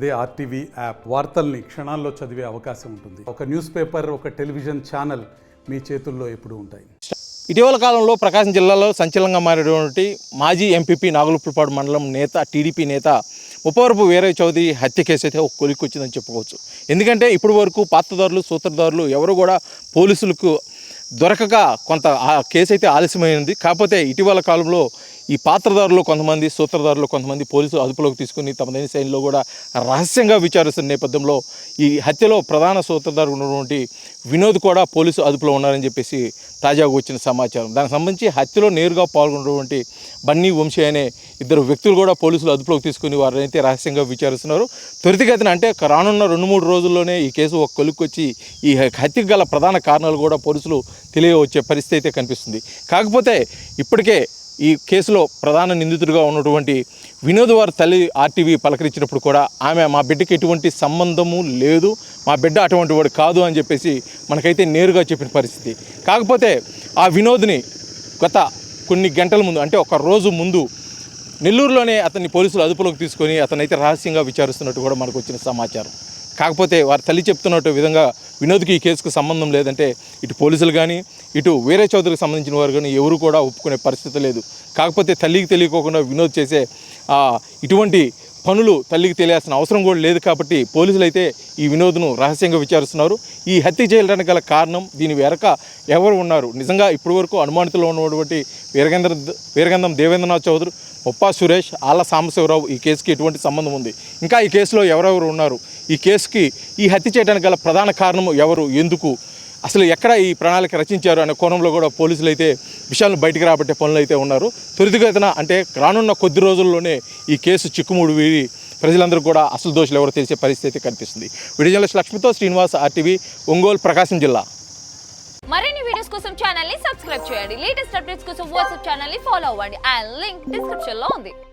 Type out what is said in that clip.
అదే RTV app. వార్తల్ని క్షణాల్లో చదివే అవకాశం ఉంటుంది. ఒక న్యూస్ పేపర్, ఒక టెలివిజన్ ఛానల్ మీ చేతుల్లో ఎప్పుడూ ఉంటాయి. ఇటీవల కాలంలో ప్రకాశం జిల్లాలో సంచలనంగా మారినటువంటి మాజీ ఎంపీపీ నాగులుపులపాడు మండలం నేత, టీడీపీ నేత ముప్పవరపు వీరయ్య చౌదరి హత్య కేసు అయితే ఒక కొలిక్కి వచ్చిందని చెప్పుకోవచ్చు. ఎందుకంటే ఇప్పటి వరకు పాత్రదారులు, సూత్రధారులు ఎవరు కూడా పోలీసులకు దొరకక కొంత ఆ కేసు అయితే ఆలస్యమైంది. కాకపోతే ఇటీవల కాలంలో ఈ పాత్రదారులు కొంతమంది, సూత్రధారులు కొంతమంది పోలీసులు అదుపులోకి తీసుకుని తమదైన శైలిలో కూడా రహస్యంగా విచారిస్తున్న నేపథ్యంలో ఈ హత్యలో ప్రధాన సూత్రధారు ఉన్నటువంటి వినోద్ కూడా పోలీసు అదుపులో ఉన్నారని చెప్పేసి తాజాగా వచ్చిన సమాచారం. దానికి సంబంధించి హత్యలో నేరుగా పాల్గొన్నటువంటి బన్నీ వంశీ అనే ఇద్దరు వ్యక్తులు కూడా పోలీసులు అదుపులోకి తీసుకుని వారిని అయితే రహస్యంగా విచారిస్తున్నారు. త్వరితగతిన అంటే రానున్న 2-3 రోజుల్లోనే ఈ కేసు ఒక కొలిక్కొచ్చి ఈ హత్యకు గల ప్రధాన కారణాలు కూడా పోలీసులు తెలియవచ్చే పరిస్థితి అయితే కనిపిస్తుంది. కాకపోతే ఇప్పటికే ఈ కేసులో ప్రధాన నిందితుడిగా ఉన్నటువంటి వినోద్ వారి తల్లి ఆర్టీవీ పలకరించినప్పుడు కూడా ఆమె మా బిడ్డకి ఎటువంటి సంబంధము లేదు, మా బిడ్డ అటువంటి వాడు కాదు అని చెప్పేసి మనకైతే నేరుగా చెప్పిన పరిస్థితి. కాకపోతే ఆ వినోద్ని గత కొన్ని గంటల ముందు, అంటే ఒక రోజు ముందు నెల్లూరులోనే అతన్ని పోలీసులు అదుపులోకి తీసుకొని అతనైతే రహస్యంగా విచారిస్తున్నట్టు కూడా మనకు వచ్చిన సమాచారం. కాకపోతే వారి తల్లి చెప్తున్నట్టు విధంగా వినోద్కి ఈ కేసుకు సంబంధం లేదంటే ఇటు పోలీసులు కానీ ఇటు వీరయ్య చౌదరికి సంబంధించిన వారు కానీ ఎవరు కూడా ఒప్పుకునే పరిస్థితి లేదు. కాకపోతే తల్లికి తెలియకోకుండా వినోద్ చేసే ఇటువంటి పనులు తల్లికి తెలియాల్సిన అవసరం కూడా లేదు. కాబట్టి పోలీసులు అయితే ఈ వినోద్ను రహస్యంగా విచారిస్తున్నారు. ఈ హత్య చేయడానికి గల కారణం, దీని వెనక ఎవరు ఉన్నారు, నిజంగా ఇప్పటివరకు అనుమానితుల్లో ఉన్నటువంటి వీరగంధం దేవేంద్రనాథ్ చౌదరి, ముప్పా సురేష్, ఆళ్ళ సాంబశివరావు ఈ కేసుకి ఎటువంటి సంబంధం ఉంది, ఇంకా ఈ కేసులో ఎవరెవరు ఉన్నారు, ఈ కేసుకి ఈ హత్య చేయడానికి గల ప్రధాన కారణం ఎవరు, ఎందుకు, అసలు ఎక్కడ ఈ ప్రణాళిక రచించారు అనే కోణంలో కూడా పోలీసులు అయితే విషయాలను బయటికి రాబట్టే పనులు అయితే ఉన్నారు. త్వరితగతిన అంటే రానున్న కొద్ది రోజుల్లోనే ఈ కేసు చిక్కుముడి వీడి ప్రజలందరూ కూడా అసలు దోషులు ఎవరో తెలిసే పరిస్థితి అయితే కనిపిస్తుంది. వీడియో జర్నలిస్ట్ లక్ష్మితో శ్రీనివాస్, ఆర్టీవీ, ఒంగోలు, ప్రకాశం జిల్లా. మరిన్ని వీడియోస్ కోసం ఛానల్ ని సబ్స్క్రైబ్ చేయండి. లేటెస్ట్ అప్డేట్స్ కోసం వాట్సాప్ ఛానల్ ని ఫాలో అవ్వండి. ఆ లింక్ డిస్క్రిప్షన్ లో ఉంది.